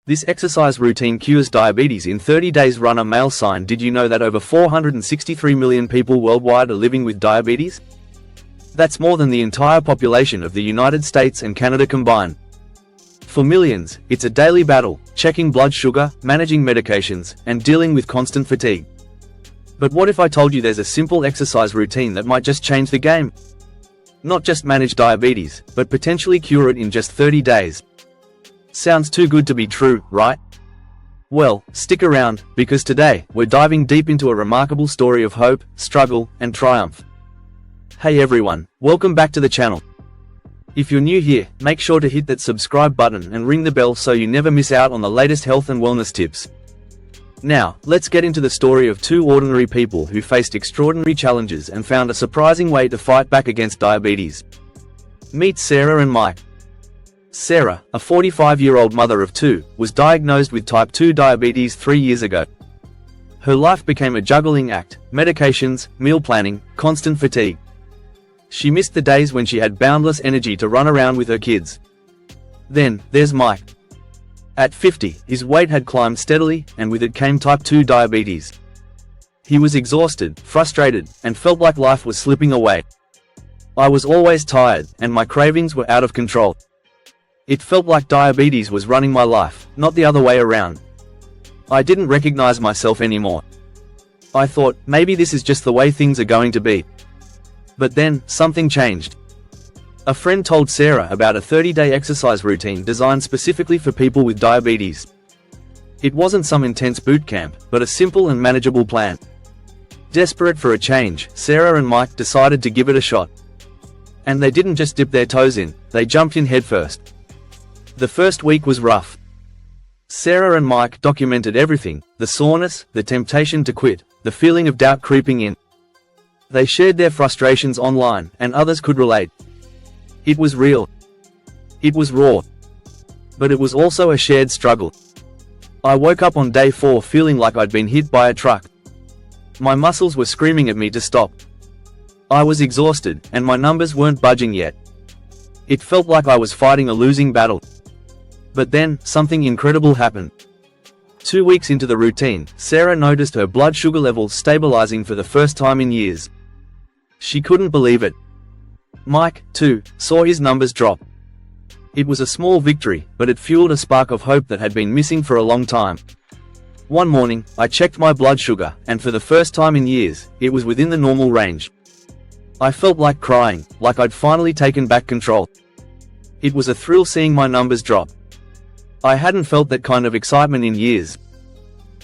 This exercise routine cures diabetes in 30 days. Runner male sign. Did you know that over 463 million people worldwide are living with diabetes? That's more than the entire population of the United States and Canada combined. For millions, it's a daily battle, checking blood sugar, managing medications, and dealing with constant fatigue. But what if I told you there's a simple exercise routine that might just change the game? Not just manage diabetes, but potentially cure it in just 30 days. Sounds too good to be true, right? Well, stick around, because today, we're diving deep into a remarkable story of hope, struggle, and triumph. Hey everyone, welcome back to the channel. If you're new here, make sure to hit that subscribe button and ring the bell so you never miss out on the latest health and wellness tips. Now, let's get into the story of two ordinary people who faced extraordinary challenges and found a surprising way to fight back against diabetes. Meet Sarah and Mike. Sarah, a 45-year-old mother of two, was diagnosed with type 2 diabetes 3 years ago. Her life became a juggling act: medications, meal planning, constant fatigue. She missed the days when she had boundless energy to run around with her kids. Then, there's Mike. At 50, his weight had climbed steadily, and with it came type 2 diabetes. He was exhausted, frustrated, and felt like life was slipping away. "I was always tired, and my cravings were out of control. It felt like diabetes was running my life, not the other way around. I didn't recognize myself anymore. I thought, maybe this is just the way things are going to be." But then, something changed. A friend told Sarah about a 30-day exercise routine designed specifically for people with diabetes. It wasn't some intense boot camp, but a simple and manageable plan. Desperate for a change, Sarah and Mike decided to give it a shot. And they didn't just dip their toes in, they jumped in headfirst. The first week was rough. Sarah and Mike documented everything: the soreness, the temptation to quit, the feeling of doubt creeping in. They shared their frustrations online, and others could relate. It was real. It was raw. But it was also a shared struggle. "I woke up on day 4 feeling like I'd been hit by a truck. My muscles were screaming at me to stop. I was exhausted, and my numbers weren't budging yet. It felt like I was fighting a losing battle." But then, something incredible happened. 2 weeks into the routine, Sarah noticed her blood sugar levels stabilizing for the first time in years. She couldn't believe it. Mike, too, saw his numbers drop. It was a small victory, but it fueled a spark of hope that had been missing for a long time. "One morning, I checked my blood sugar, and for the first time in years, it was within the normal range. I felt like crying, like I'd finally taken back control. It was a thrill seeing my numbers drop. I hadn't felt that kind of excitement in years."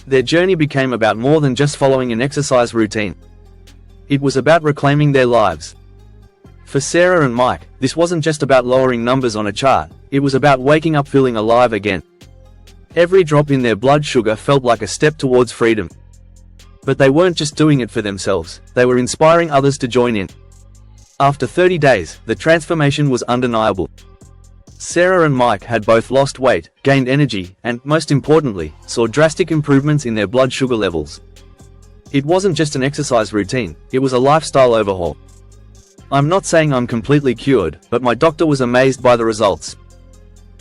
Their journey became about more than just following an exercise routine. It was about reclaiming their lives. For Sarah and Mike, this wasn't just about lowering numbers on a chart, it was about waking up feeling alive again. Every drop in their blood sugar felt like a step towards freedom. But they weren't just doing it for themselves, they were inspiring others to join in. After 30 days, the transformation was undeniable. Sarah and Mike had both lost weight, gained energy, and, most importantly, saw drastic improvements in their blood sugar levels. It wasn't just an exercise routine, it was a lifestyle overhaul. "I'm not saying I'm completely cured, but my doctor was amazed by the results.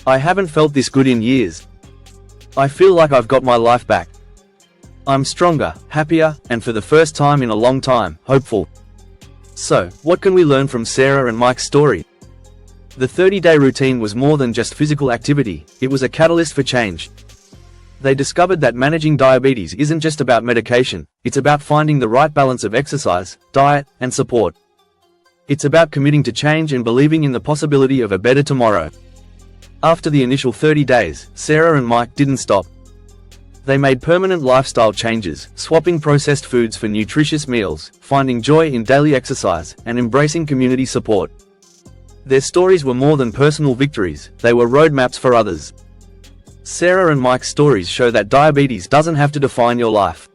I haven't felt this good in years. I feel like I've got my life back. I'm stronger, happier, and for the first time in a long time, hopeful." So, what can we learn from Sarah and Mike's story? The 30-day routine was more than just physical activity, it was a catalyst for change. They discovered that managing diabetes isn't just about medication, it's about finding the right balance of exercise, diet, and support. It's about committing to change and believing in the possibility of a better tomorrow. After the initial 30 days, Sarah and Mike didn't stop. They made permanent lifestyle changes, swapping processed foods for nutritious meals, finding joy in daily exercise, and embracing community support. Their stories were more than personal victories, they were roadmaps for others. Sarah and Mike's stories show that diabetes doesn't have to define your life.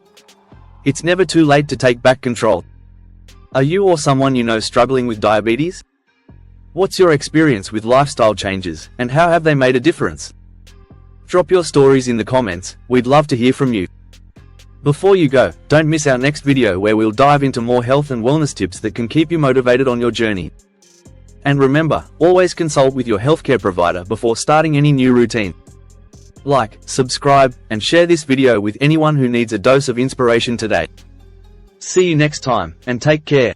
It's never too late to take back control. Are you or someone you know struggling with diabetes? What's your experience with lifestyle changes, and how have they made a difference? Drop your stories in the comments, we'd love to hear from you. Before you go, don't miss our next video where we'll dive into more health and wellness tips that can keep you motivated on your journey. And remember, always consult with your healthcare provider before starting any new routine. Like, subscribe, and share this video with anyone who needs a dose of inspiration today. See you next time, and take care.